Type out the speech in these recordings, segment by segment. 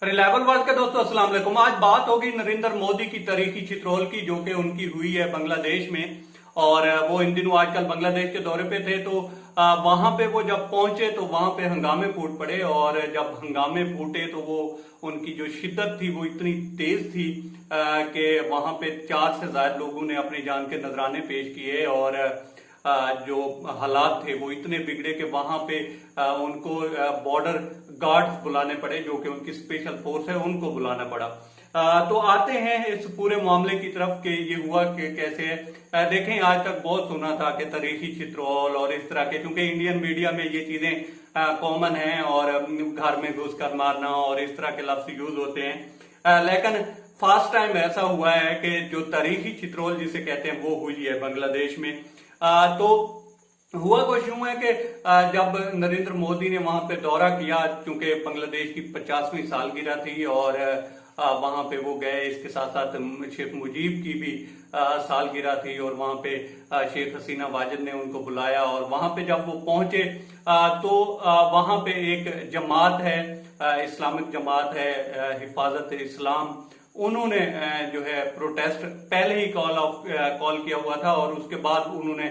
Reliable world के दोस्तों अस्सलाम वालेकुम। आज बात होगी नरेंद्र मोदी की तारीखी चित्रोल की, जो कि उनकी हुई है बांग्लादेश में। और वो इन दिनों आजकल बांग्लादेश के दौरे पे थे, तो वहां पे वो जब पहुंचे तो वहां पे हंगामे फूट पड़े। और जब हंगामे फूटे तो वो उनकी जो शिद्दत थी वो इतनी तेज थी कि वहां पे 4 से ज्यादा लोगों ने अपनी जान के नजराने पेश किए। और जो हालात थे वो इतने बिगड़े कि वहां पे उनको बॉर्डर गार्ड्स बुलाने पड़े, जो कि उनकी स्पेशल फोर्स है, उनको बुलाना पड़ा। तो आते हैं इस पूरे मामले की तरफ कि ये हुआ कि कैसे है। देखें, आज तक बहुत सुना था कि तारीखी चित्रोल और इस तरह के, क्योंकि इंडियन मीडिया में ये चीजें कॉमन हैं और घर में घुसकर मारना और इस तरह के लफ्ज यूज होते हैं। लेकिन फर्स्ट टाइम ऐसा हुआ है कि जो तारीखी चित्रोल जिसे कहते हैं वो हुई है बांग्लादेश में। तो हुआ कुछ यूं है कि जब नरेंद्र मोदी ने वहां पे दौरा किया, क्योंकि बांग्लादेश की 50वीं सालगिरह थी और वहां पे वो गए, इसके साथ साथ शेख मुजीब की भी सालगिरह थी और वहां पे शेख हसीना वाजिद ने उनको बुलाया। और वहां पे जब वो पहुंचे तो वहां पे एक जमात है, इस्लामिक जमात है, हिफाजत इस्लाम, उन्होंने जो है प्रोटेस्ट पहले ही कॉल किया हुआ था और उसके बाद उन्होंने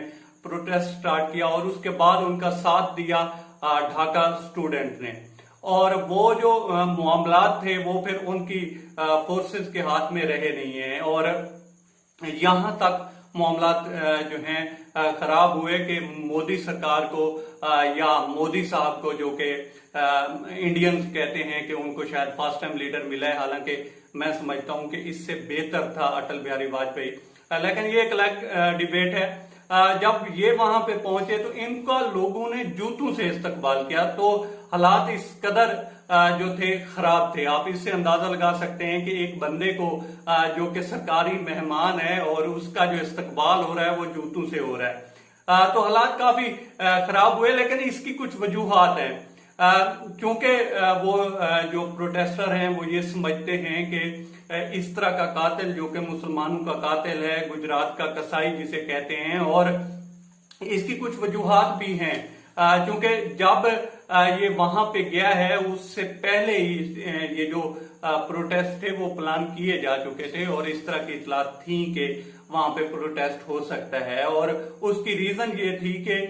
प्रोटेस्ट स्टार्ट किया और उसके बाद उनका साथ दिया ढाका स्टूडेंट ने। और वो जो मामलात थे वो फिर उनकी फोर्सेस के हाथ में रहे नहीं है और यहां तक मामलात जो हैं खराब हुए कि मोदी सरकार को या मोदी साहब को, जो कि इंडियंस कहते हैं कि उनको शायद फर्स्ट टाइम लीडर मिला है, हालांकि मैं समझता हूं कि इससे बेहतर था अटल बिहारी वाजपेयी, लेकिन ये एक अलग डिबेट है। जब ये वहां पे पहुंचे तो इनका लोगों ने जूतों से इस्तकबाल किया। तो हालात इस कदर जो थे खराब थे, आप इससे अंदाजा लगा सकते हैं कि एक बंदे को जो कि सरकारी मेहमान है और उसका जो इस्तकबाल हो रहा है वो जूतों से हो रहा है। तो हालात काफी खराब हुए, लेकिन इसकी कुछ वजूहात हैं। क्योंकि वो जो प्रोटेस्टर हैं वो ये समझते हैं कि इस तरह का कातिल, जो कि मुसलमानों का कातिल है, गुजरात का कसाई जिसे कहते हैं, और इसकी कुछ वजूहात भी हैं। क्योंकि जब ये वहां पे गया है उससे पहले ही ये जो प्रोटेस्ट थे वो प्लान किए जा चुके थे और इस तरह की इतलात थी कि वहां पे प्रोटेस्ट हो सकता है। और उसकी रीजन ये थी कि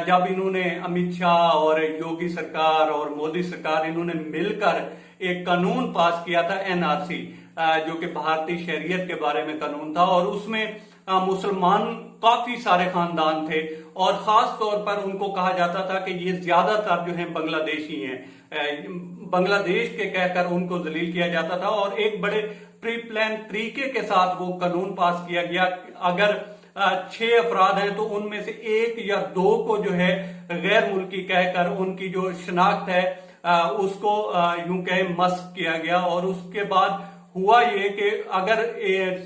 जब इन्होंने अमित शाह और योगी सरकार और मोदी सरकार, इन्होंने मिलकर एक कानून पास किया था, एनआरसी, जो कि भारतीय शरीयत के बारे में कानून था, और उसमें मुसलमान काफी सारे खानदान थे और खास तौर पर उनको कहा जाता था कि ये ज्यादातर जो है बांग्लादेशी हैं। बांग्लादेश के कहकर उनको जलील किया जाता था और एक बड़े प्री प्लान तरीके के साथ वो कानून पास किया गया। अगर 6 अफराद हैं तो उनमें से 1 या 2 को जो है गैर मुल्की कहकर उनकी जो शनाख्त है उसको यूं कहें मस्क किया गया। और उसके बाद हुआ ये कि अगर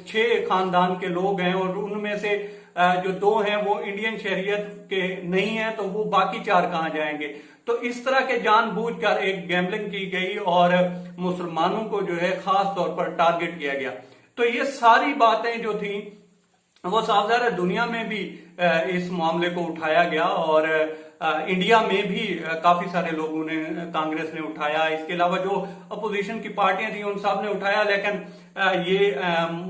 6 खानदान के लोग हैं और उनमें से जो 2 हैं वो इंडियन शरीयत के नहीं है तो वो बाकी 4 कहां जाएंगे। तो इस तरह के जानबूझकर एक गैम्बलिंग की गई और मुसलमानों को जो है खास तौर पर टारगेट किया गया। तो ये सारी बातें जो थी वो साफ ज़ाहिर है दुनिया में भी इस मामले को उठाया गया और इंडिया में भी काफी सारे लोगों ने, कांग्रेस ने उठाया, इसके अलावा जो अपोजिशन की पार्टियां थी उन सब ने उठाया। लेकिन ये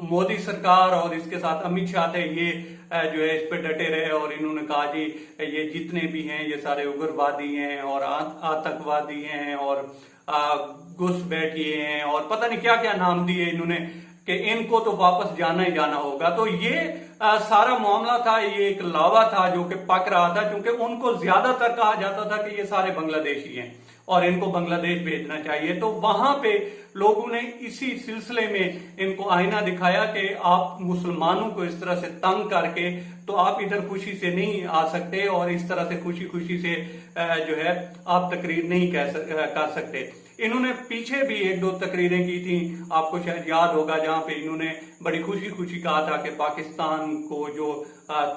मोदी सरकार और इसके साथ अमित शाह थे, ये जो है इस पे डटे रहे और इन्होंने कहा जी ये जितने भी हैं ये सारे उग्रवादी हैं और आतंकवादी हैं और घुसपैठिए हैं और पता नहीं क्या क्या नाम दिए इन्होंने कि इनको तो वापस जाना ही जाना होगा। तो ये सारा मामला था, ये एक लावा था जो कि पक रहा था, क्योंकि उनको ज्यादातर कहा जाता था कि ये सारे बांग्लादेशी हैं और इनको बांग्लादेश भेजना चाहिए। तो वहां पे लोगों ने इसी सिलसिले में इनको आईना दिखाया कि आप मुसलमानों को इस तरह से तंग करके तो आप इधर खुशी से नहीं आ सकते और इस तरह से खुशी खुशी से जो है आप तकरीर नहीं कर सकते। इन्होंने पीछे भी 1-2 तकरीरें की थी, आपको शायद याद होगा, जहां पे इन्होंने बड़ी खुशी खुशी कहा था कि पाकिस्तान को जो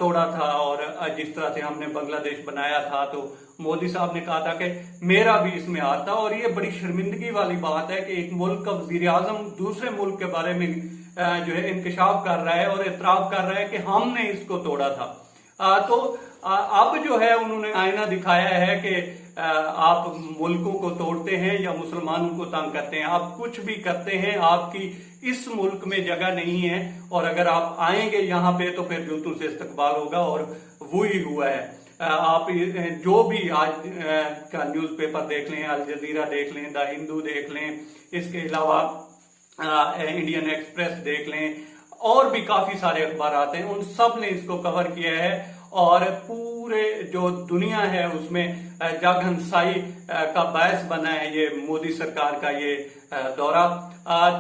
तोड़ा था और जिस तरह से हमने बांग्लादेश बनाया था, तो मोदी साहब ने कहा था कि मेरा भी इसमें हाथ था। और ये बड़ी शर्मिंदगी वाली बात है कि एक मुल्क का वजीर आजम दूसरे मुल्क के बारे में जो है इंकशाफ कर रहा है और इतराफ कर रहा है कि हमने इसको तोड़ा था। तो अब जो है उन्होंने आईना दिखाया है कि आप मुल्कों को तोड़ते हैं या मुसलमानों को तंग करते हैं, आप कुछ भी करते हैं, आपकी इस मुल्क में जगह नहीं है, और अगर आप आएंगे यहाँ पे तो फिर जूतों से इस्तकबाल होगा, और वो ही हुआ है। आप जो भी आज का न्यूज़पेपर देख लें, अल जजीरा देख लें, द हिंदू देख लें, इसके अलावा इंडियन एक्सप्रेस देख लें, और भी काफी सारे अखबार आते हैं, उन सब ने इसको कवर किया है। और पूरे जो दुनिया है उसमें जगहंसाई का बायस बना है ये मोदी सरकार का ये दौरा।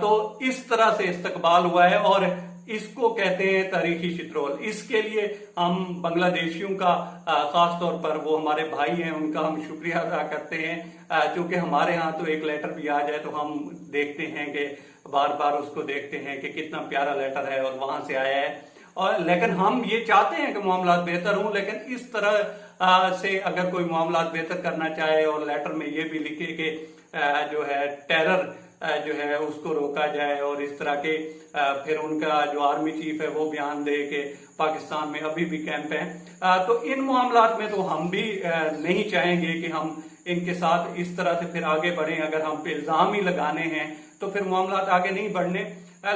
तो इस तरह से इस्तकबाल हुआ है, और इसको कहते हैं तारीखी चित्रोल। इसके लिए हम बांग्लादेशियों का खास तौर पर, वो हमारे भाई हैं, उनका हम शुक्रिया अदा करते हैं, क्योंकि हमारे यहाँ तो एक लेटर भी आ जाए तो हम देखते हैं कि बार बार उसको देखते हैं कि कितना प्यारा लेटर है और वहां से आया है। और लेकिन हम ये चाहते हैं कि मामला बेहतर हों, लेकिन इस तरह से अगर कोई मामला बेहतर करना चाहे और लेटर में ये भी लिखे कि जो है टेरर जो है उसको रोका जाए, और इस तरह के फिर उनका जो आर्मी चीफ है वो बयान दे कि पाकिस्तान में अभी भी कैंप है, तो इन मामलात में तो हम भी नहीं चाहेंगे कि हम इनके साथ इस तरह से फिर आगे बढ़ें। अगर हम पे इल्जाम ही लगाने हैं तो फिर मामलात आगे नहीं बढ़ने।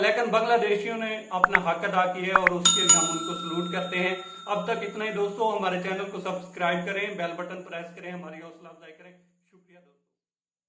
लेकिन बांग्लादेशियों ने अपना हक अदा किया है और उसके लिए हम उनको सलूट करते हैं। अब तक इतना ही दोस्तों, हमारे चैनल को सब्सक्राइब करें, बेल बटन प्रेस करें, हमारी हौसला अफजाई करें।